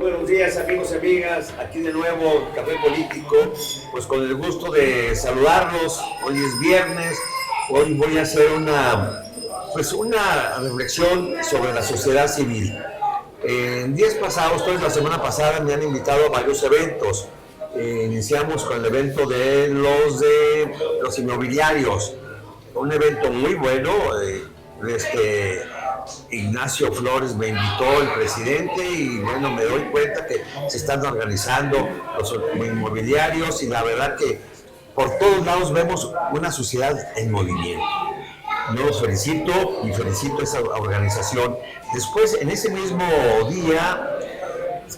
buenos días, amigos y amigas. Aquí de nuevo, Café Político. Pues con el gusto de saludarlos. Hoy es viernes. Hoy voy a hacer una reflexión sobre la sociedad civil. En días pasados, toda la semana pasada, me han invitado a varios eventos. Iniciamos con el evento de los inmobiliarios. Un evento muy bueno. Ignacio Flores me invitó, el presidente, y bueno, me doy cuenta que se están organizando los inmobiliarios y la verdad que por todos lados vemos una sociedad en movimiento. Yo los felicito y felicito a esa organización. Después, en ese mismo día,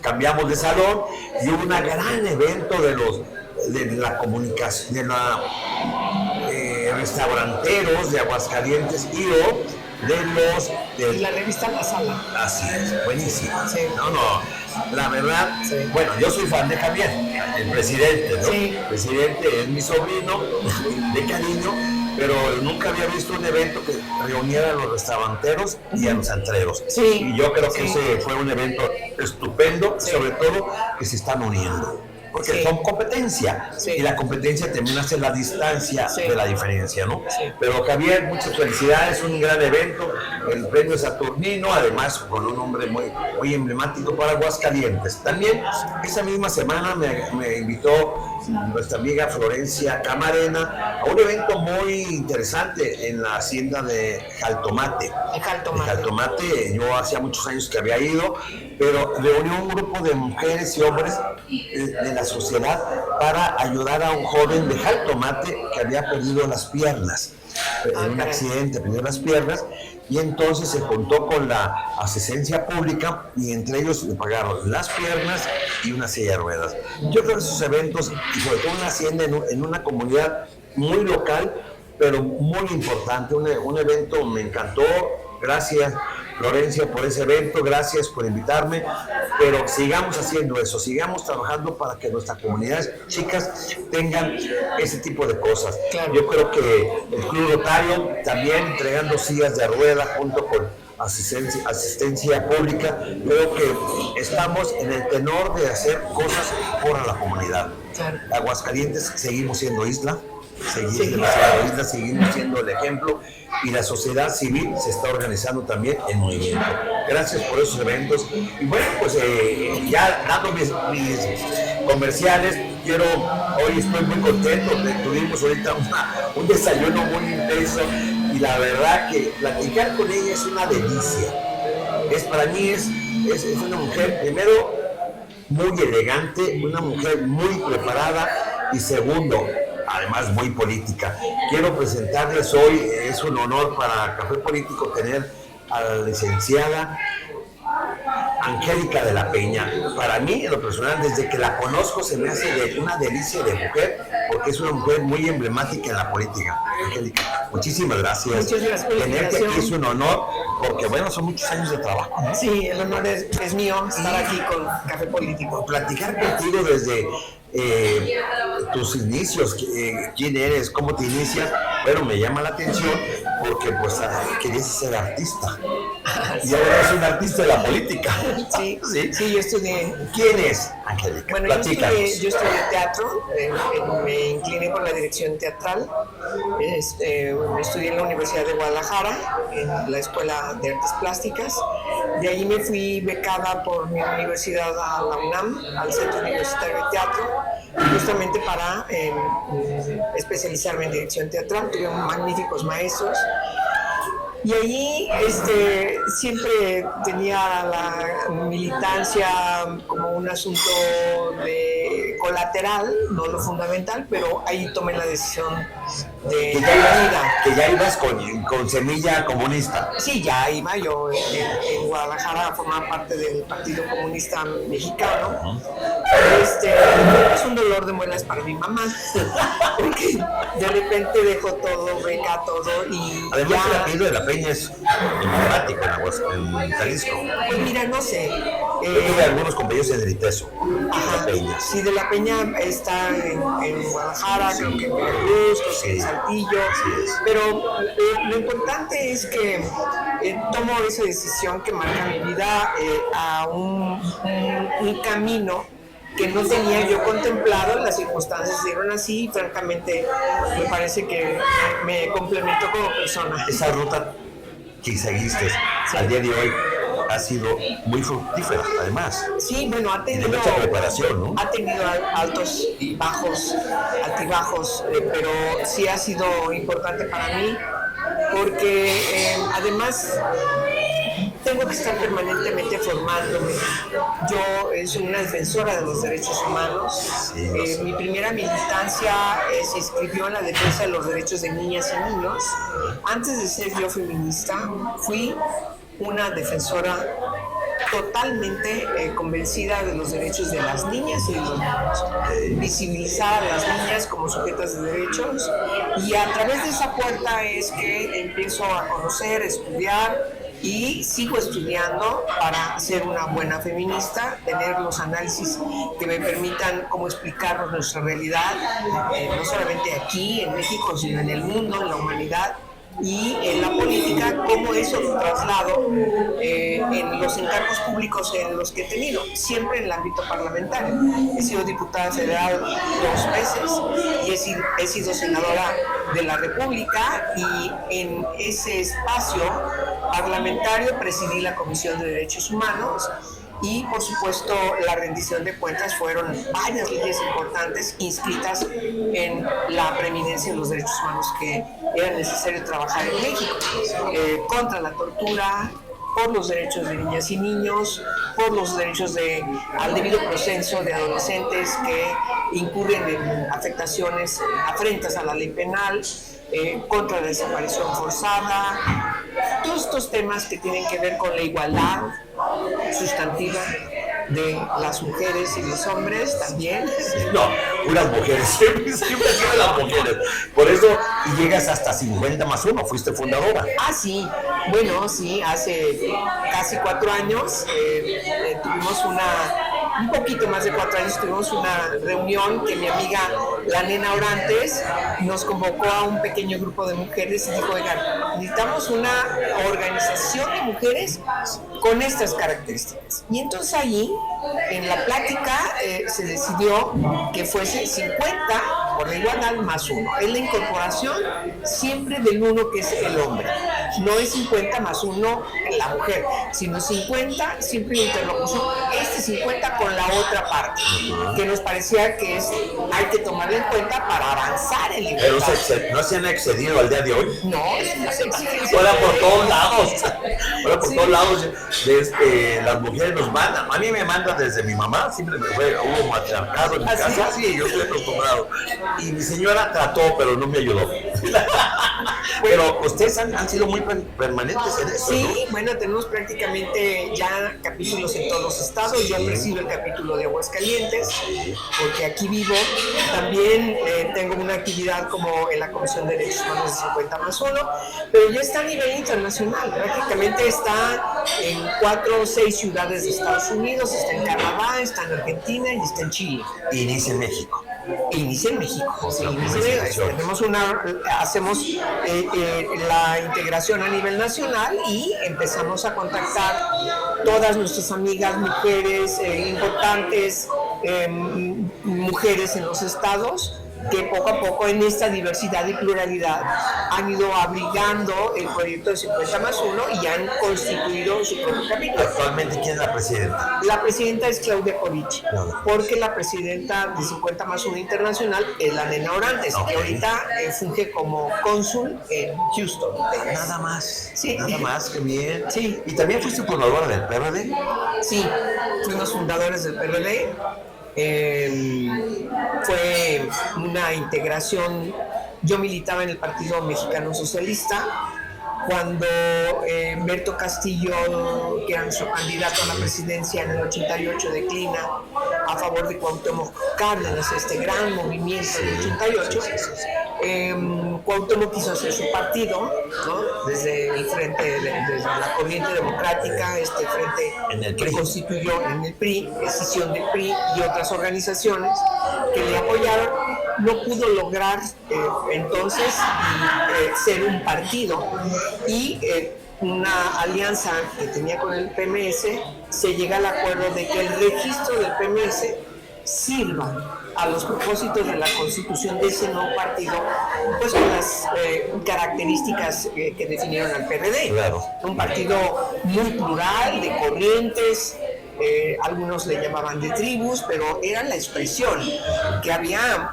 cambiamos de salón y hubo un gran evento de la comunicación, de los restauranteros de Aguascalientes y de la revista La Sala. Así es, buenísima. Sí. No, la verdad, sí. Bueno, yo soy fan de Javier, el presidente, ¿no? Sí. El presidente es mi sobrino de cariño, pero nunca había visto un evento que reuniera a los restauranteros y a los antreros. Sí. Y yo creo que sí. ese fue un evento estupendo, sí. sobre todo que se están uniendo. Porque sí. son competencia, sí. y la competencia también hace la distancia sí. de la diferencia, ¿no? Sí. Pero Javier, muchas felicidades, un gran evento, el premio Saturnino, además con un nombre muy emblemático para Aguascalientes. También esa misma semana me invitó nuestra amiga Florencia Camarena a un evento muy interesante en la hacienda de Jaltomate. Jaltomate, yo hacía muchos años que había ido, pero reunió un grupo de mujeres y hombres de la sociedad para ayudar a un joven de Jaltomate que había perdido las piernas. En un accidente perdió las piernas y entonces se contó con la asistencia pública y entre ellos le pagaron las piernas y una silla de ruedas. Yo creo que esos eventos, y sobre todo una hacienda en una comunidad muy local, pero muy importante, un evento me encantó. Gracias, Florencia, por ese evento, gracias por invitarme, pero sigamos haciendo eso, sigamos trabajando para que nuestras comunidades chicas tengan ese tipo de cosas. Claro. Yo creo que el Club Rotario también entregando sillas de rueda junto con asistencia pública, creo que estamos en el tenor de hacer cosas por la comunidad. Claro. Aguascalientes seguimos siendo isla. Seguimos siendo el ejemplo y la sociedad civil se está organizando también en movimiento. Gracias por esos eventos. Y bueno, pues ya dando mis comerciales, hoy estoy muy contento. Tuvimos ahorita un desayuno muy intenso y la verdad que platicar con ella es una delicia. Para mí es una mujer, primero, muy elegante, una mujer muy preparada y segundo, además muy política. Quiero presentarles hoy, es un honor para Café Político tener a la licenciada Angélica de la Peña. Para mí, en lo personal, desde que la conozco se me hace una delicia de mujer, porque es una mujer muy emblemática en la política. Angélica, muchísimas gracias. Muchas gracias por la tenerte invitación. aquí es un honor, porque bueno, son muchos años de trabajo, ¿no? Sí, el honor es mío estar aquí con Café Político. Platicar contigo desde tus inicios, quién eres, cómo te inicias, bueno, me llama la atención porque pues querías ser artista y ahora es un artista de la política. Sí, yo estudié. ¿Quién es Angélica? Bueno, yo estudié teatro, me incliné por la dirección teatral, estudié en la Universidad de Guadalajara, en la Escuela de Artes Plásticas. De ahí me fui becada por mi universidad a la UNAM, al Centro Universitario de Teatro, justamente para especializarme en dirección teatral. Tuve magníficos maestros. Y allí siempre tenía la militancia como un asunto colateral, no lo fundamental, pero ahí tomé la decisión de que ya ibas con semilla comunista. Sí, ya iba yo en Guadalajara a formar parte del Partido Comunista Mexicano. Es un dolor de muelas para mi mamá, porque de repente dejó todo, beca todo y además ya... el apellido de la Peña es emblemático en Jalisco. Pues mira, no sé. Yo tuve algunos compañeros en el ITESO. Ajá, de la Peña. Sí, de la Peña está en Guadalajara, creo que en Veracruz, creo que en Saltillo. Así es. Pero lo importante es que tomo esa decisión que marca mi vida a un camino que no tenía yo contemplado. Las circunstancias dieron así y francamente me parece que me complementó como persona. Esa ruta que seguiste al día de hoy ha sido muy fructífera, además. Sí, bueno, ha tenido mucha preparación, ¿no? Ha tenido altos y bajos, altibajos, pero sí ha sido importante para mí porque además tengo que estar permanentemente formándome. Yo soy una defensora de los derechos humanos. Sí, mi primera militancia se inscribió en la defensa de los derechos de niñas y niños. Antes de ser yo feminista, fui una defensora totalmente convencida de los derechos de las niñas y de los niños, visibilizar a las niñas como sujetas de derechos, y a través de esa puerta es que empiezo a conocer, estudiar, y sigo estudiando para ser una buena feminista, tener los análisis que me permitan cómo explicarnos nuestra realidad, no solamente aquí en México, sino en el mundo, en la humanidad y en la política, cómo eso lo traslado en los encargos públicos en los que he tenido, siempre en el ámbito parlamentario. He sido diputada federal 2 veces y he sido senadora de la República, y en ese espacio parlamentario presidí la Comisión de Derechos Humanos. Y por supuesto la rendición de cuentas fueron varias leyes importantes inscritas en la preeminencia de los derechos humanos que era necesario trabajar en México, contra la tortura, por los derechos de niñas y niños, por los derechos al debido proceso de adolescentes que incurren en afrentas a la ley penal, contra la desaparición forzada, todos estos temas que tienen que ver con la igualdad sustantiva de las mujeres y los hombres también. No, unas mujeres, siempre han sido las mujeres. Por eso, y llegas hasta 50+1, fuiste fundadora. Ah, sí, bueno, sí, hace casi 4 años tuvimos un poquito más de 4 años, tuvimos una reunión que mi amiga, la Nena Orantes, nos convocó a un pequeño grupo de mujeres y dijo, oigan, necesitamos una organización de mujeres con estas características. Y entonces allí, en la plática, se decidió que fuese 50 por la igualdad más 1. Es la incorporación siempre del uno, que es el hombre. No es 50 más 1 en la mujer, sino 50 siempre en interlocución. 50 con la otra parte, que nos parecía que hay que tomarlo en cuenta para avanzar en la igualdad. Pero ¿no se han excedido al día de hoy? No, no se excedido. Ahora por todos lados. Ahora por todos lados las mujeres nos mandan. A mí me mandan desde mi mamá, siempre hubo matriarcado en mi casa. Sí, yo estoy acostumbrado. Y mi señora trató, pero no me ayudó. Pero ustedes han sido muy permanentes en eso, sí, ¿no? Bueno, tenemos prácticamente ya capítulos en todos los estados. Yo presido el capítulo de Aguascalientes, porque aquí vivo. También tengo una actividad como en la Comisión de Derechos Humanos de 50+1, pero ya está a nivel internacional. Prácticamente está en 4 o 6 ciudades de Estados Unidos, está en Canadá, está en Argentina y está en Chile. Y inicia en México. Inicia en México. Sí, hacemos la integración a nivel nacional y empezamos a contactar todas nuestras amigas mujeres importantes, mujeres en los estados, que poco a poco en esta diversidad y pluralidad han ido abrigando el proyecto de 50+1 y han constituido su propio capítulo. Actualmente, ¿quién es la presidenta? La presidenta es Claudia Corichi, porque la presidenta de 50+1 Internacional es la Nena Orantes, que ahorita funge como cónsul en Houston, Texas. Nada más. Sí. Nada más, qué bien. Sí. ¿Y también fuiste fundadora del PRD? Sí, fuimos fundadores del PRD. Fue una integración. Yo militaba en el Partido Mexicano Socialista cuando Humberto Castillo, que era nuestro candidato a la presidencia en el 88, declina a favor de Cuauhtémoc Cárdenas, este gran movimiento del 88. Cuauhtémoc quiso hacer su partido, ¿no? Desde el frente, desde la corriente democrática, este frente en el que constituyó en el PRI, escisión del PRI y otras organizaciones que le apoyaron. No pudo lograr entonces ser un partido y una alianza que tenía con el PMS, se llega al acuerdo de que el registro del PMS sirva a los propósitos de la constitución de ese nuevo partido, pues con las características que definieron al PRD. Claro. Un partido muy plural, de corrientes, algunos le llamaban de tribus, pero era la expresión, que había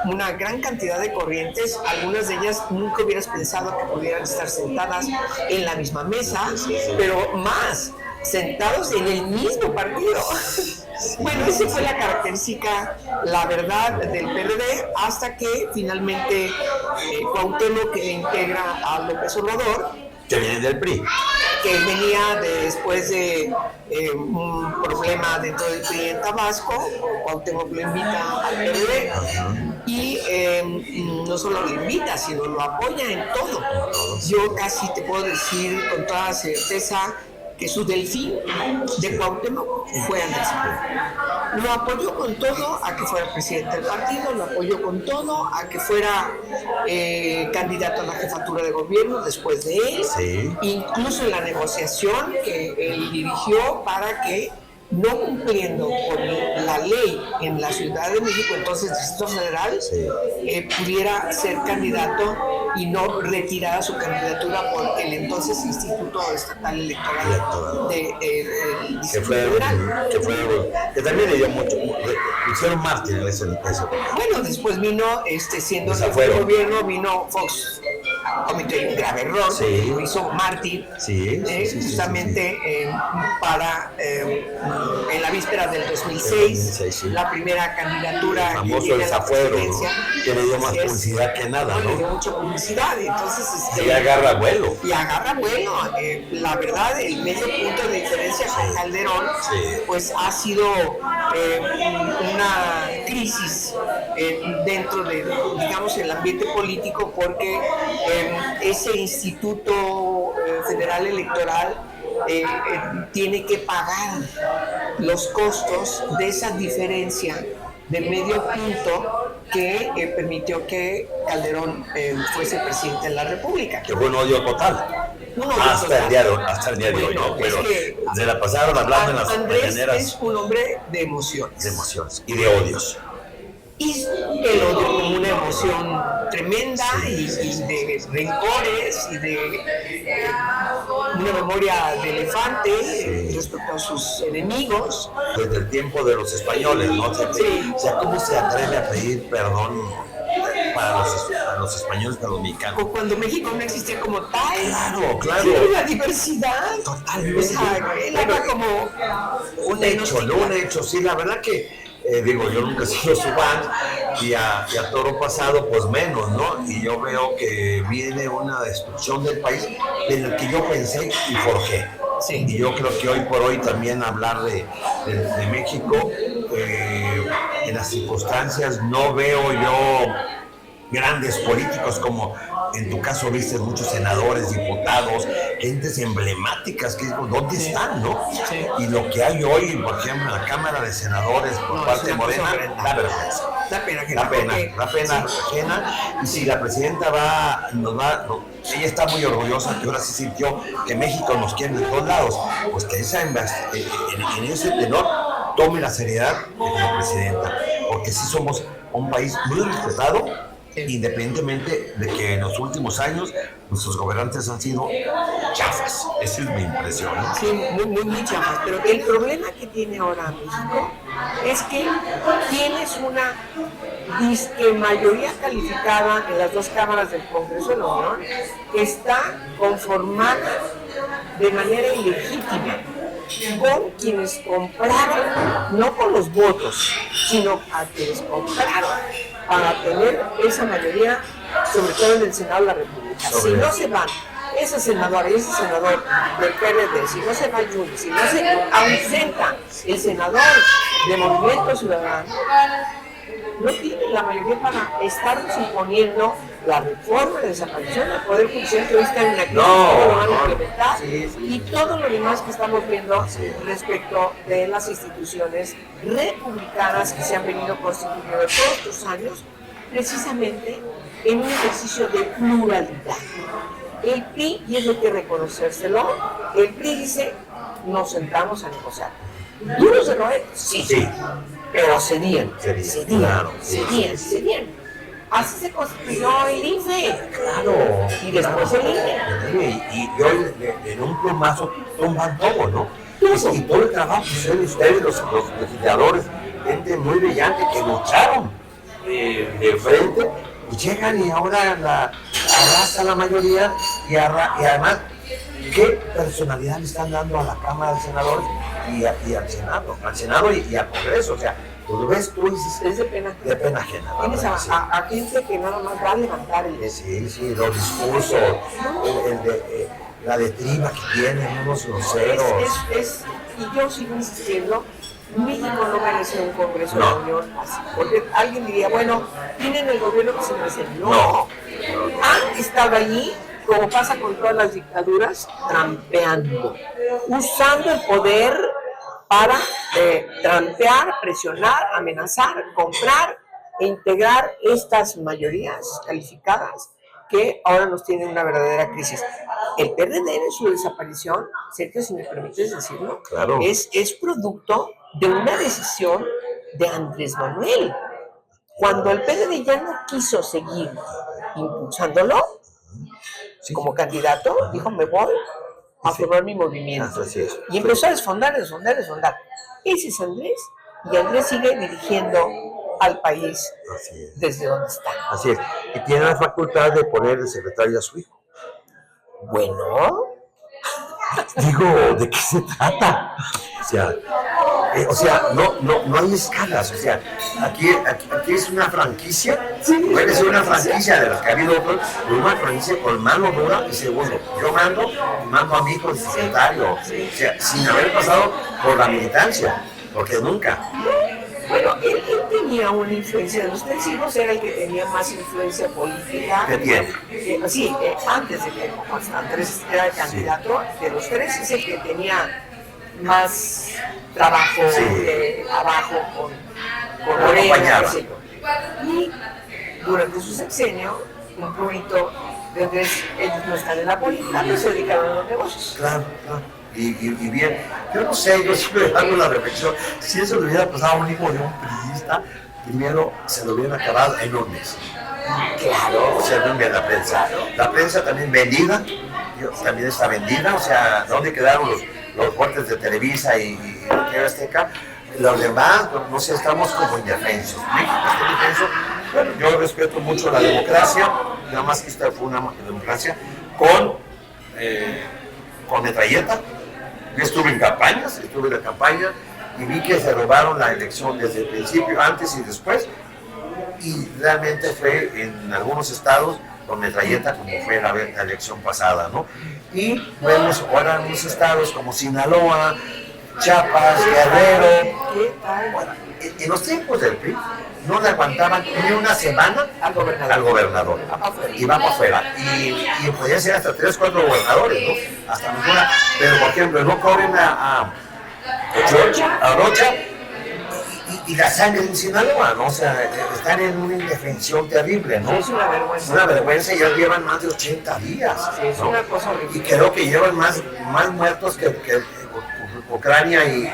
una gran cantidad de corrientes, algunas de ellas nunca hubieras pensado que pudieran estar sentadas en la misma mesa, pero más, sentados en el mismo partido. Bueno, esa fue la característica, la verdad, del PRD, hasta que finalmente Cuauhtémoc, que integra a López Obrador, Que viene del PRI. que venía después de un problema dentro del PRI en Tabasco. Cuauhtémoc lo invita al PRD y no solo lo invita, sino lo apoya en todo. Yo casi te puedo decir con toda certeza que su delfín de Cuauhtémoc fue Andrés Manuel. Lo apoyó con todo a que fuera presidente del partido, lo apoyó con todo a que fuera candidato a la jefatura de gobierno después de él, Sí. incluso en la negociación que él dirigió para que, no cumpliendo con la ley en la Ciudad de México, entonces Distrito Federal, pudiera ser candidato y no retirara su candidatura por el entonces Instituto Estatal Electoral del Distrito Federal. Que también le dio mucho, le hicieron mártir en ese. Bueno, después vino, siendo jefe de Desafuero. gobierno, vino Fox, cometió un grave error, Sí. lo hizo mártir, Sí, justamente para, en la víspera del 2006, sí. la primera candidatura El que famoso tiene la desafuero, presidencia, ¿no? Que le dio más así es. publicidad que nada, No, le dio ¿no? mucha publicidad, entonces Y agarra vuelo. y agarra vuelo. La verdad, el medio punto de diferencia con Calderón, pues ha sido una crisis dentro de, digamos, el ambiente político, porque ese Instituto Federal Electoral tiene que pagar los costos de esa diferencia de medio punto que permitió que Calderón fuese presidente de la República. Que fue un odio total. Un odio Hasta total. el día de hoy, Bueno, ¿no? Pero es que se la pasaron hablando en las Andrés mañaneras es un hombre de emociones. de emociones y de odios. Y el odio como una emoción tremenda y de rencores y de una memoria de elefante respecto a sus enemigos. Desde el tiempo de los españoles, ¿no? O sea, ¿cómo se atreve a pedir perdón para los españoles, para los mexicanos? Cuando México no existía como tal. Claro. Sí, la diversidad. Totalmente. O sea, él habla como Un hecho, ¿no? Un hecho, sí, la verdad que, yo nunca he sido su fan y a Toro Pasado, pues menos, ¿no? Y yo veo que viene una destrucción del país en el que yo pensé y forjé. Sí. Y yo creo que hoy por hoy también hablar de México, en las circunstancias, no veo yo grandes políticos como en tu caso viste muchos senadores, diputados, gentes emblemáticas que digo, ¿dónde están, no? Sí. Y lo que hay hoy, por ejemplo, en la Cámara de Senadores por parte de Morena, da vergüenza. Da pena que Da pena ajena. Y si la presidenta ella está muy orgullosa que ahora sí sintió que México nos quiere de todos lados, pues que en ese tenor tome la seriedad como presidenta, porque sí somos un país muy respetado, independientemente de que en los últimos años nuestros gobernantes han sido chafas. Esa es mi impresión, ¿no? Sí, muy chafas. Pero el problema que tiene ahora México es que tienes una disque mayoría calificada en las dos cámaras del Congreso de la Unión que está conformada de manera ilegítima con quienes compraron, no con los votos, sino a quienes compraron para tener esa mayoría, sobre todo en el Senado de la República. Si no se van ese senador y ese senador del PRD, si no se va Jun, si no se ausenta el senador de Movimiento Ciudadano, no tienen la mayoría para estar suponiendo la reforma de desaparición del Poder Judicial que hoy está en la crisis, cómo lo van a implementar, y todo lo demás que estamos viendo respecto de las instituciones republicanas que se han venido constituyendo todos estos años, precisamente en un ejercicio de pluralidad. El PRI, y eso hay que reconocérselo, el PRI dice, nos sentamos a negociar. ¿Duros de roer? Sí. Pero cedían. Claro. Cedían. Así se construyó el IFE. Claro. Y después el INE. Y hoy en un plumazo tumban todo, ¿no? Todo. Y todo el trabajo que hicieron ustedes, los legisladores, gente muy brillante que lucharon de frente, y llegan y ahora arrasa la mayoría y además, ¿qué personalidad le están dando a la Cámara de Senadores y al Senado y al Congreso? O sea, tú lo ves, tú dices, Es de pena. de pena ajena. Tienes a gente que nada más va a levantar el dedo. Sí, los discursos, la detriba que tienen, unos groseros. Y yo sigo insistiendo, México no merece un Congreso de No. la Unión así. Porque alguien diría, bueno, tienen el gobierno que se merece. No. Han estado allí, como pasa con todas las dictaduras, trampeando, usando el poder para trampear, presionar, amenazar, comprar e integrar estas mayorías calificadas que ahora nos tienen una verdadera crisis. El PRD en su desaparición, Sergio, si me permites decirlo, Claro. es producto de una decisión de Andrés Manuel. Cuando el PRD ya no quiso seguir impulsándolo como candidato, dijo, me voy a formar mi movimiento. Así es. Y empezó a desfondar. Ese es Andrés. Y Andrés sigue dirigiendo al país Así es. desde donde está. Así es. Y tiene la facultad de poner de secretario a su hijo. Bueno, Digo, ¿de qué se trata? O sea, no hay escalas. O sea, aquí es una franquicia. Puede ser una franquicia de las que ha habido otras, pero una franquicia con mano dura y segundo. Yo mando a mi hijo de secretario. O sea, sin haber pasado por la militancia. Porque nunca. bueno, él tenía una influencia. De los tres hijos era el que tenía más influencia política. ¿Qué tiene? Sí, antes de que Andrés era el candidato, de los tres es el que tenía más trabajo abajo con Morena, qué sé yo. Y durante su sexenio, un poquito de Andrés, ellos no están en la política, pero se dedicaron a los negocios. Claro. Y bien, yo no sé, yo siempre hago la reflexión, si eso le hubiera pasado a un hijo de un periodista, primero se lo hubieran acabado en un mes. Claro. O sea, no envía la prensa. La prensa también vendida, también está vendida, o sea, ¿dónde quedaron los fuertes de Televisa y TV Azteca? Los demás, no sé, estamos como indefensos. México está indefenso. Bueno, yo respeto mucho la democracia, nada más que esta fue una democracia con metralleta. Yo estuve en la campaña y vi que se robaron la elección desde el principio, antes y después, y realmente fue en algunos estados con metralleta como fue la elección pasada, ¿no? Y vemos ahora en unos estados como Sinaloa, Chiapas, Guerrero. Bueno, en los tiempos del PRI no le aguantaban ni una semana al gobernador. Y va para afuera. Y podía ser hasta 3, 4 gobernadores, ¿no? Hasta mejor. Pero por ejemplo, no corren a Rocha y la sangre en Sinaloa, ¿no? O sea, están en una indefensión terrible, ¿no? Es una vergüenza. Una vergüenza, ya llevan más de 80 días. Sí, es una cosa horrible. Y creo que llevan más muertos que Ucrania y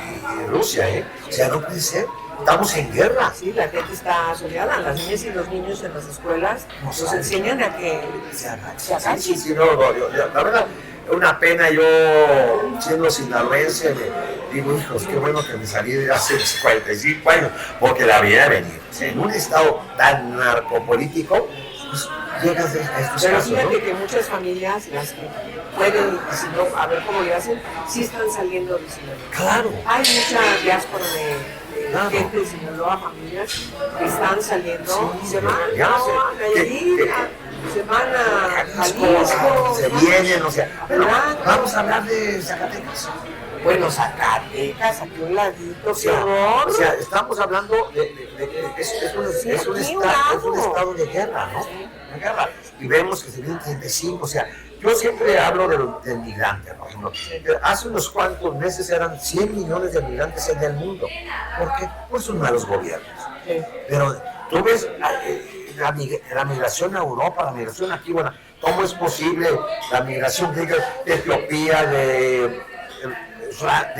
Rusia, ¿eh? O sea, no puede ser. Estamos en guerra. Sí, la gente está asociada. Las niñas y los niños en las escuelas nos enseñan a que se agachen. Sí, no, la verdad, es una pena. Yo, siendo sinaloense, digo, hijos, qué bueno que me salí de hace 45 años, porque la vida venir. En un estado tan narcopolítico, pues llegas a estos Pero casos, fíjate ¿no? que muchas familias, las que pueden, si no, a ver cómo le hacen, sí están saliendo de Sinaloa. Claro. Hay mucha diáspora de Claro. gente de Sinaloa, familias que están saliendo y se van, ya no, sé. a Nayarit, se van a Jalisco, se vienen, o sea, pero Durango. vamos a hablar de Zacatecas. Bueno, Zacatecas, aquí un ladito, O sea, estamos hablando es un estado de guerra, ¿no? De guerra. Y vemos que se vienen 35, o sea, yo siempre hablo del migrante, por ejemplo. Hace unos cuantos meses eran 100 millones de migrantes en el mundo. ¿Por qué? Por sus malos gobiernos. Pero tú ves la migración a Europa, la migración aquí, bueno, ¿Cómo es posible la migración de Etiopía, de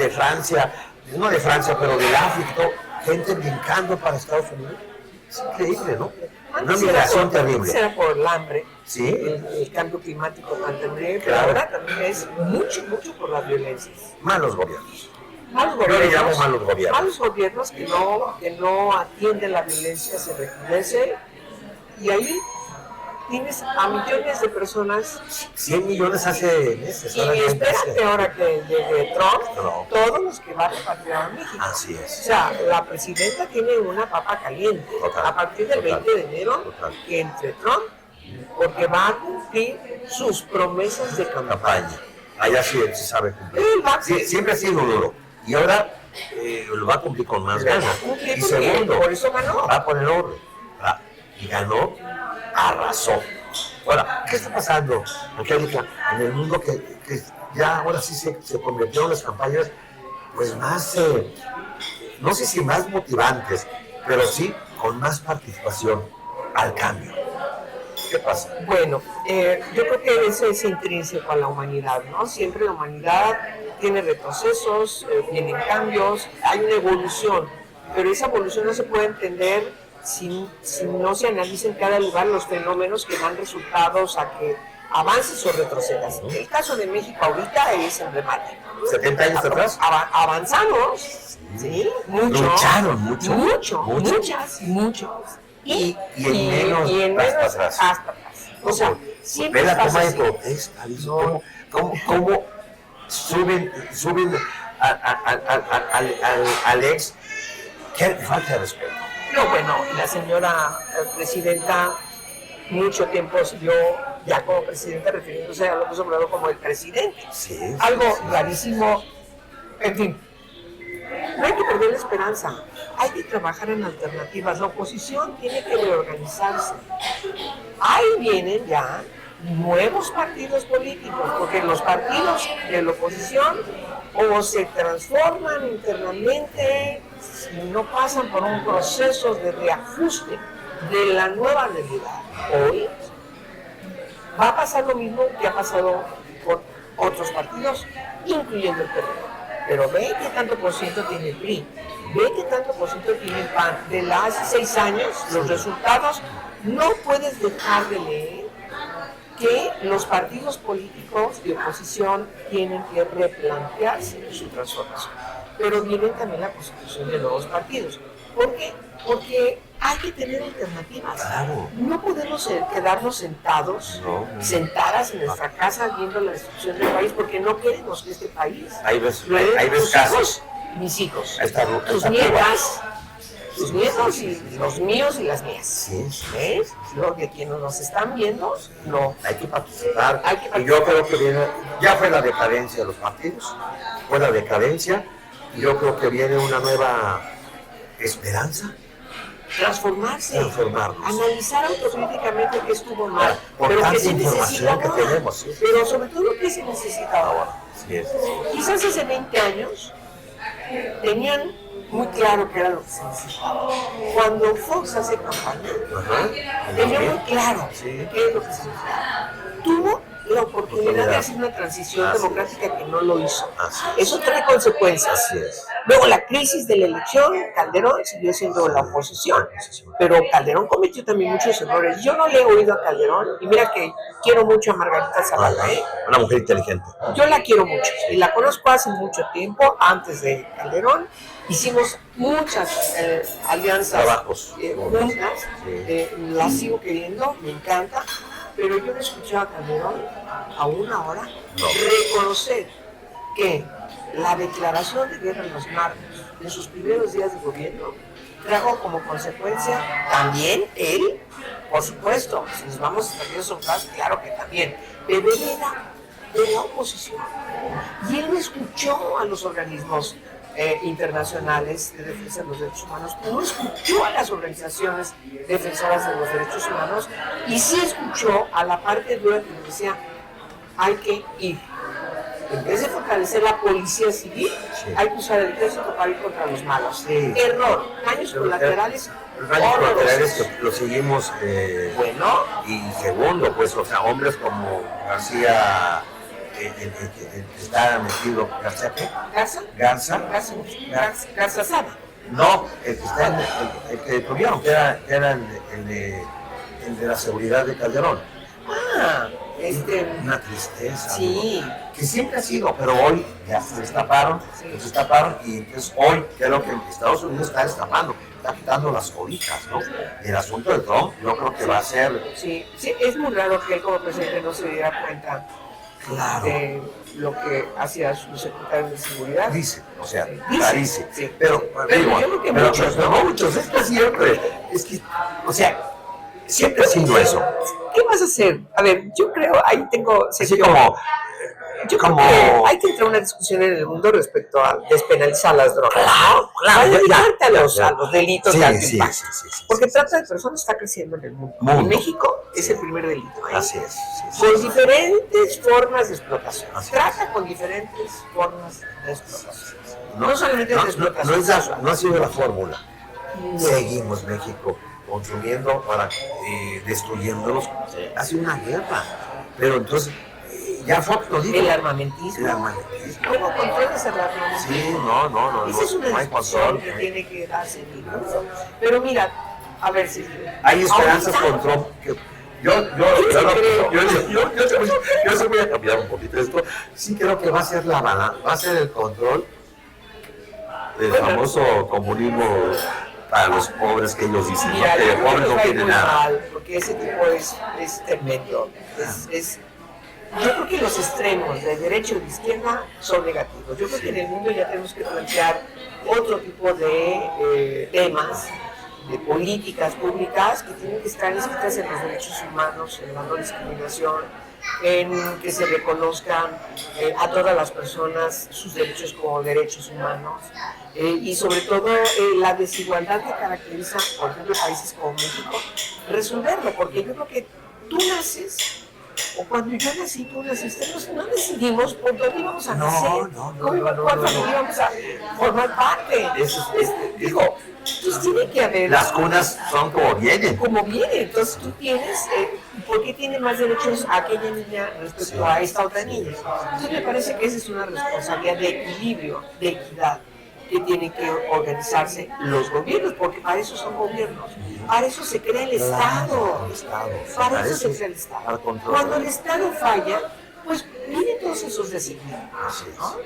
Francia, no de Francia, pero del África, gente brincando para Estados Unidos? Es increíble, ¿no? Una migración terrible. Será por el hambre, ¿Sí? el cambio climático tan terrible, pero Claro. ahora también es mucho por las violencias. Malos gobiernos. Malos Yo le llamo malos gobiernos. Malos gobiernos que no atienden la violencia, se recrudece, y ahí tienes a millones de personas. 100 millones hace meses. Y espérate ahora que llegue Trump, No. todos los que van a repatriar a México. Así O es. sea, la presidenta tiene una papa caliente. Total, A partir del total, 20 de enero, total. que entre Trump, porque va a cumplir sus promesas de campaña. Campaña. Allá sí sabe cumplir. Él va a Sí, siempre ha sido duro. Y ahora lo va a cumplir con más ganas. Y segundo, por eso ganó. va a poner orden. Y ganó, arrasó. Ahora, ¿qué está pasando, Angélica, en el mundo que ya ahora sí se convirtieron las campañas pues más, no sé si más motivantes, pero sí con más participación al cambio? ¿Qué pasa? Bueno, yo creo que eso es intrínseco a la humanidad, ¿no? Siempre la humanidad tiene retrocesos, vienen cambios, hay una evolución, pero esa evolución no se puede entender si no se analiza en cada lugar los fenómenos que dan resultados a que avances o retrocedas. El caso de México ahorita es emblemático. 70 años atrás. Avanzamos, ¿sí? Mucho. Lucharon mucho. Muchas. Y en menos hasta atrás. Hasta atrás. O sea, siempre ve la estás toma de así. protesta, dice, ¿cómo suben al ex? Qué falta de respeto. No, bueno, la señora presidenta mucho tiempo siguió ya como presidenta refiriéndose a López Obrador como el presidente. Sí, Algo sí. rarísimo. En fin, no hay que perder la esperanza. Hay que trabajar en alternativas. La oposición tiene que reorganizarse. Ahí vienen ya nuevos partidos políticos, porque los partidos de la oposición o se transforman internamente y no pasan por un proceso de reajuste de la nueva realidad. Hoy va a pasar lo mismo que ha pasado con otros partidos, incluyendo el PRD. Pero ve qué tanto por ciento tiene el PRI, ve qué tanto por ciento tiene el PAN. De hace 6 años, los resultados, no puedes dejar de leer que los partidos políticos de oposición tienen que replantearse su transformación. Pero viene también la constitución de nuevos partidos. ¿Por qué? Porque hay que tener alternativas. Claro. No podemos quedarnos sentadas en nuestra casa viendo la destrucción del país, porque no queremos que este país Ahí ves tus casos. hijos, mis hijos, Esta tus nietas, tus nietos y los míos y las mías. Sí. ¿Ves? Lo que quienes nos están viendo, no. Hay que participar. Hay que Y yo creo que viene, ya fue la decadencia de los partidos, fue la decadencia, y yo creo que viene una nueva esperanza. Transformarnos, analizar autocríticamente qué estuvo mal, Por pero tanta qué se necesita información que ahora. tenemos, ¿sí? Pero sobre todo qué se necesita ahora. Así es. Quizás hace 20 años tenían muy claro qué era lo que se necesitaba. Cuando Fox hace campaña, tenía muy claro qué es lo que se necesitaba. Tuvo la oportunidad de hacer una transición democrática que no lo hizo. Eso trae consecuencias. Así es. Luego la crisis de la elección, Calderón siguió siendo la oposición, pero Calderón cometió también muchos errores. Yo no le he oído a Calderón, y mira que quiero mucho a Margarita Zavala, Una mujer inteligente. yo la quiero mucho y la conozco hace mucho tiempo, antes de Calderón. Hicimos muchas alianzas Trabajos. juntas, la sigo queriendo, me encanta, pero yo no escuché a Calderón aún ahora reconocer que la declaración de guerra a los narcos en sus primeros días de gobierno trajo como consecuencia también él, por supuesto, si nos vamos a Estados Unidos, claro que también, pero él era de la oposición y él no escuchó a los organismos internacionales de defensa de los derechos humanos, no escuchó a las organizaciones defensoras de los derechos humanos y sí escuchó a la parte dura que decía hay que ir. En vez de fortalecer la policía civil, Sí. hay que usar el ejército para ir contra los malos. Sí. Error. Daños colaterales. Los daños horrorosos. colaterales lo seguimos. Bueno, Y segundo, pues, o sea, hombres como García, que está metido, ¿García qué? Garza, Garza. Garza Sada. No, el que está el que tuvieron, que era el de la seguridad de Calderón. Ah, Una tristeza. sí. ¿No? Que siempre ha sido, pero hoy ya se destaparon, y entonces hoy creo que Estados Unidos está destapando, está quitando las cobijas, ¿no? El asunto de Trump, yo creo que va a ser. Sí, sí, es muy raro que él como presidente no se diera cuenta Claro. de lo que hacía su secretario de seguridad. Dice, o sea, Dice, dice. sí. Pero, digo, yo creo que pero muchos, no muchos, es que siempre, o sea, siempre ha sido eso. ¿Qué vas a hacer? A ver, yo creo, ahí tengo... Así como, Yo creo que hay que entrar a una discusión en el mundo respecto a despenalizar las drogas. Claro, A ya, dedicarte a los ya. delitos Sí, de alto sí, impacto. sí. Porque trata de personas está creciendo en el mundo. Mundo. En México es el primer delito. ¿eh? Así es. Con diferentes formas de explotación. Así Trata con diferentes formas de explotación. No solamente de no explotación es sexual. no ha sido la fórmula. No. Seguimos México consumiendo para destruyéndolos. Ha sido una guerra. Pero entonces, ya Fox lo dijo. El armamentismo. El armamentismo. ¿Cómo controlas el armamentismo? Sí, no. Esa es una no hay discusión control. que tiene que darse en el mundo. Pero mira, a ver si... Hay esperanzas ahorita- con Trump. Yo sí voy a cambiar un poquito esto. Sí creo que va a ser va a ser el control del famoso comunismo para los pobres que ellos dicen, Mira, ¿no? Que yo el creo que pobre nos no va a ir tiene muy nada. mal, porque ese tipo es tremendo. Yo creo que los extremos de derecha y de izquierda son negativos. Yo creo que en el mundo ya tenemos que plantear otro tipo de temas, de políticas públicas que tienen que estar inscritas en los derechos humanos, en la no discriminación, en que se reconozcan a todas las personas sus derechos como derechos humanos y sobre todo la desigualdad que caracteriza, por ejemplo, países como México, resolverlo, porque yo creo que tú naces o cuando yo nací, tú naciste, no decidimos por dónde íbamos a nacer, cuál familia íbamos a formar parte. Digo, pues tiene que haber... Las cunas son como vienen. Como viene, entonces tú tienes, ¿por qué tiene más derechos aquella niña respecto a esta otra niña? Entonces me parece que esa es una responsabilidad de equilibrio, de equidad, que tienen que organizarse los gobiernos, porque para eso son gobiernos, para eso se crea el Estado, para eso se crea el Estado. Cuando el Estado falla, pues vienen todos esos desequilibrios, ¿no?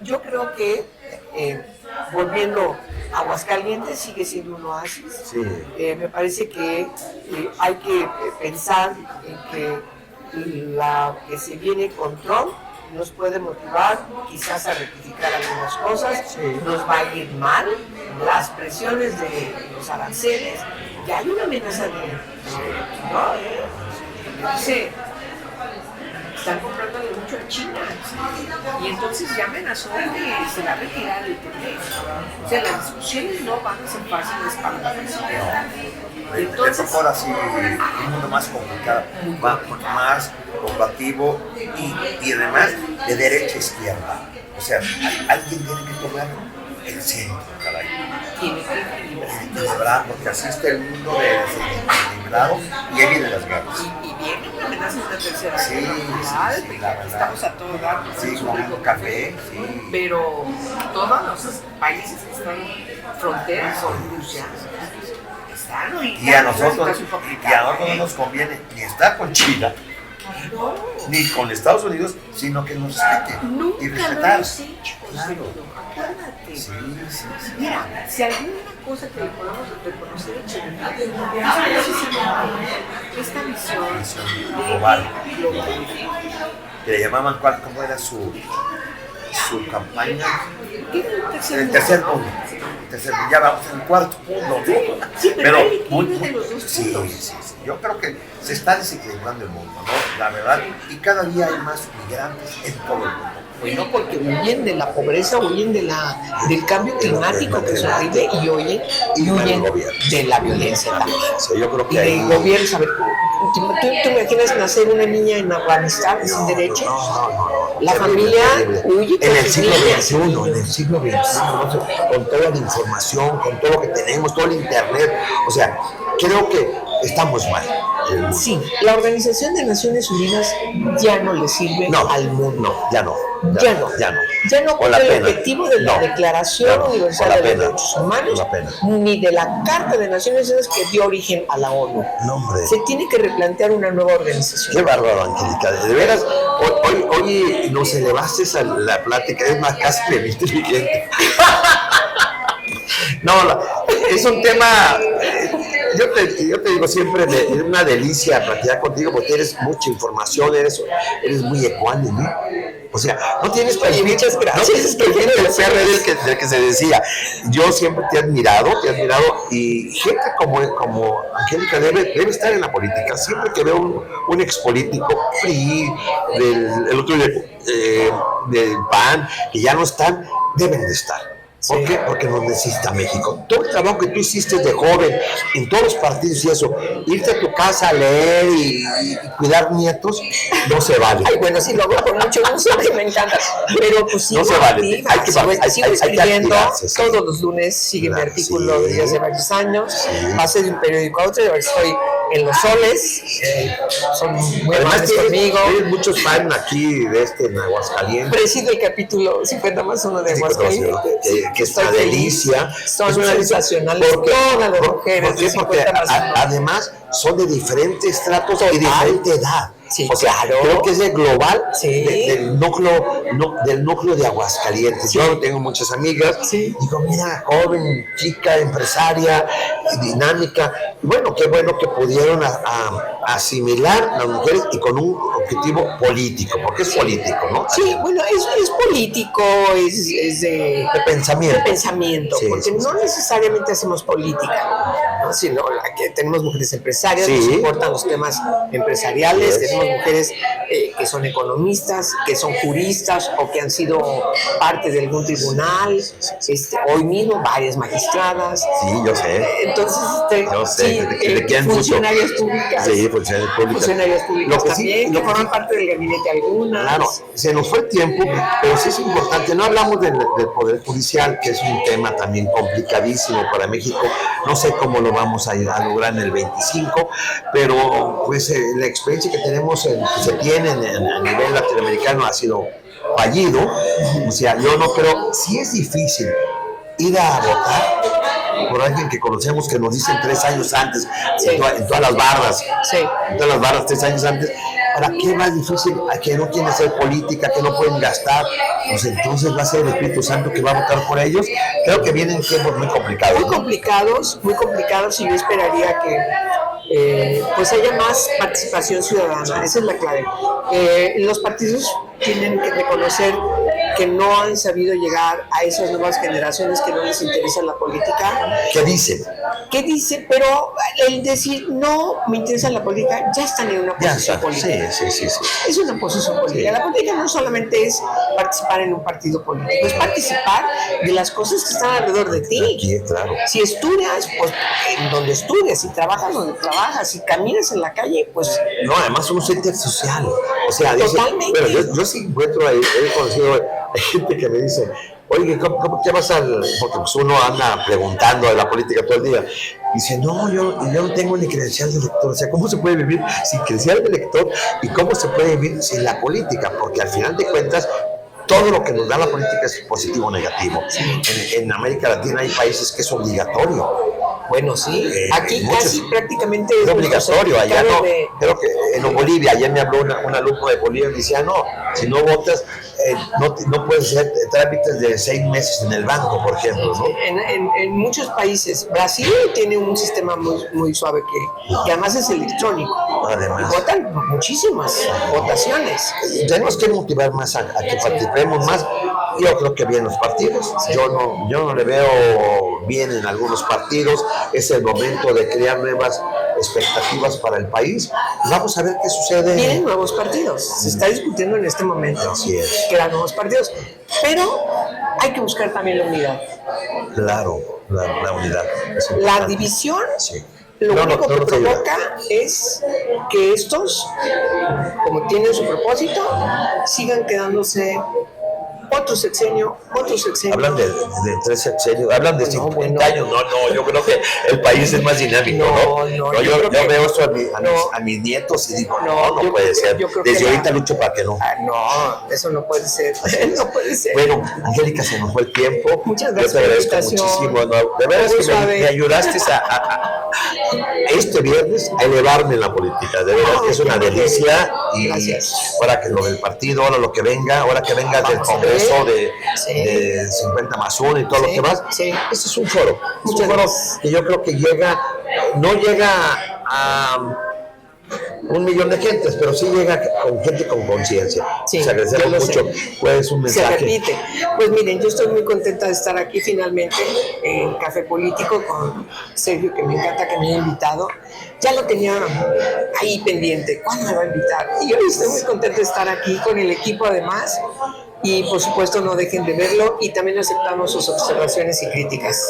Yo creo que, volviendo a Aguascalientes, sigue siendo un oasis. Sí. Me parece que hay que pensar en que la que se viene con Trump nos puede motivar quizás a rectificar algunas cosas, nos va a ir mal, las presiones de los aranceles, ya hay una amenaza de... ¿no? Dice, están comprándole mucho a China y entonces ya amenazó que se va a retirar el TEMEC. O sea, las discusiones no van a ser fáciles para la presidenta. Entonces, tocó así un mundo más complicado, más combativo y además de derecha a izquierda. O sea, alguien tiene que tomar el centro, caray. Tiene que equilibrar, porque así está el mundo desequilibrado y ahí vienen las guerras. Y viene una amenaza de una tercera Sí, guerra mundial, sí, la verdad. estamos a todo dar, Sí, tomando café, sí. pero todos los países que están fronteras con Rusia están ahorita Y a en una nosotros situación complicada, no nos conviene ni estar con China, No, ni con Estados Unidos, sino que nos respeten y nunca lo respetar. hemos hecho, Claro. acuérdate. Sí. Mira, si alguna cosa que le podemos reconocer a China es precisamente esta visión global. global. Que le llamaban, ¿cómo era su campaña? El Tercer mundo. Ya vamos en el cuarto mundo, ¿no? Sí, pero hay equilibrio de los dos sí, puntos. sí. Yo creo que se está desequilibrando el mundo, ¿no? La verdad, y cada día hay más migrantes en todo el mundo. Bueno, porque huyen de la pobreza, huyen del cambio climático, que es horrible, y huyen de la violencia también. Sí, yo creo que Y ahí... del gobierno, ¿sabes? ¿Tú te imaginas nacer una niña en Afganistán sin derechos? No. La familia huye en con el sus siglo niños. XXI, con toda la información, con todo lo que tenemos, todo el internet. O sea, creo que estamos mal. Sí, la Organización de Naciones Unidas ya no le sirve al mundo. No, ya no. Ya no Con la cumple el pena. objetivo de la No, Declaración ya no, Universal con la de los pena. Derechos Humanos, Con la pena. ni de la Carta de Naciones Unidas que dio origen a la ONU. No, hombre. Se tiene que replantear una nueva organización. Qué bárbaro, Angélica. De veras, hoy nos elevaste a la plática, es más, casi bien inteligente. No, es un tema, yo te digo siempre, es una delicia platicar contigo porque eres mucha información, eres muy ecuánime. O sea, no tienes muchas gracias. No tienes perfil del PRD del que se decía. Yo siempre te he admirado y gente como Angélica debe estar en la política. Siempre que veo un expolítico, PRI, el otro del PAN, que ya no están, deben de estar. ¿Por qué? Porque nos necesita México. Todo el trabajo que tú hiciste de joven en todos los partidos y eso, irte a tu casa a leer y cuidar nietos, no se vale. Ay, bueno, sí, lo hago con mucho gusto, que me encanta. Pero pues sigo No se vale. activa, sigo escribiendo. activarse, sí. Todos los lunes sigue mi artículo desde hace varios años. Pasé de un periódico a otro y ahora estoy en Los Soles. Son muy amables conmigo. Tienes muchos fans aquí en Aguascalientes. Presido el capítulo 50 más 1 de Aguascalientes. Que es una delicia. Son sensacionales todas las mujeres. ¿Por qué? Porque además son de diferentes estratos y diferente edad. Sí, o sea, claro. Creo que es el global Sí. del núcleo de Aguascalientes. Sí. Yo tengo muchas amigas. Sí. Digo, mira, joven, chica, empresaria, dinámica. Y bueno que pudieron asimilar las mujeres y con un objetivo político, porque es político, ¿no? Sí, bueno, es político, es de pensamiento, Sí, porque no necesariamente hacemos política, ¿no? Sino que tenemos mujeres empresarias, nos importan los temas empresariales, tenemos mujeres que son economistas, que son juristas o que han sido parte de algún tribunal, hoy mismo varias magistradas. Sí, yo sé. Entonces, yo sé, sí, te quieren mucho. funcionarias públicas. Sí, funcionarias públicas. Funcionarias públicas Lo que también, sí, que forman parte del gabinete algunas. Claro, se nos fue el tiempo, pero sí es importante. No hablamos del Poder Judicial, que es un tema también complicadísimo para México. No sé cómo lo vamos a lograr en el 25, pero pues la experiencia que tenemos, que se tiene a nivel latinoamericano ha sido fallido. O sea, yo no creo, sí es difícil ir a votar por alguien que conocemos que nos dicen 3 años antes, en todas las barras, en todas las barras 3 años antes. ¿Para qué más difícil? A que no quieren hacer política, que no pueden gastar, pues entonces va a ser el Espíritu Santo que va a votar por ellos. Creo que vienen tiempos muy complicados. Muy complicados, y yo esperaría que pues haya más participación ciudadana. Esa es la clave. Los partidos tienen que reconocer que no han sabido llegar a esas nuevas generaciones que no les interesa la política. ¿Qué dicen? Pero el decir no me interesa la política, ya están en una posición política. Sí. Es una posición política. La política no solamente es participar en un partido político, es participar de las cosas que están alrededor de ti. Sí, claro. Si estudias, pues en donde estudias, si trabajas donde trabajas, si caminas en la calle, pues... No, además somos ente social. O sea, totalmente. Pero yo sí encuentro ahí, he conocido gente que me dice, oye, ¿qué vas porque pues uno anda preguntando de la política todo el día. Dice, no, yo no tengo ni credencial de elector. O sea, ¿cómo se puede vivir sin credencial de elector? ¿Y cómo se puede vivir sin la política? Porque al final de cuentas, todo lo que nos da la política es positivo o negativo. En América Latina hay países que es obligatorio. Bueno, sí. Aquí casi prácticamente es obligatorio. Allá no. Creo que en Bolivia, ayer me habló un alumno de Bolivia y me decía, no, si no votas, no puedes hacer trámites de 6 meses en el banco, por ejemplo, ¿no? En muchos países. Brasil tiene un sistema muy suave que además es electrónico. Además. Y votan muchísimas votaciones. Tenemos que motivar más a que participemos más. Yo creo que bien los partidos. Yo no le veo bien en algunos partidos. Es el momento de crear nuevas expectativas para el país. Vamos a ver qué sucede. Vienen nuevos partidos. Se está discutiendo en este momento Así es. crear nuevos partidos. Pero hay que buscar también la unidad. Claro, la unidad. Es La importante. división, Sí. lo único que nos ayuda. provoca es que estos, como tienen su propósito, sigan quedándose otro sexenio. Hablan de 3 sexenios, hablan de No, 50 bueno. años. No, yo creo que el país es más dinámico, ¿no? Yo veo esto a mis nietos y digo, no yo puede creo que- ser. yo creo que Desde la- ahorita lucho para que no. No, eso no puede ser. No puede ser. Bueno, Angélica, se nos fue el tiempo. Muchas Yo gracias te por la agradezco invitación. muchísimo. ¿No? De veras Muy que suave. me ayudaste a este viernes a elevarme en la política. De veras que es una delicia. Y Gracias. ahora que lo del partido, ahora lo que venga, ahora que venga del Vamos a Congreso ver. de Sí. 50 más 1 y todo lo Sí, que más. sí. Este es un foro. Es Muchas un foro gracias. que yo creo que no llega a 1,000,000 de gentes, pero sí llega con gente con conciencia. Sí, Se agradecemos yo lo mucho. sé. Pues un Se mensaje. repite. Pues miren, yo estoy muy contenta de estar aquí finalmente en Café Político con Sergio, que me encanta que me haya invitado. Ya lo tenía ahí pendiente. ¿Cuándo me va a invitar? Y yo estoy muy contenta de estar aquí con el equipo además. Y por supuesto no dejen de verlo y también aceptamos sus observaciones y críticas.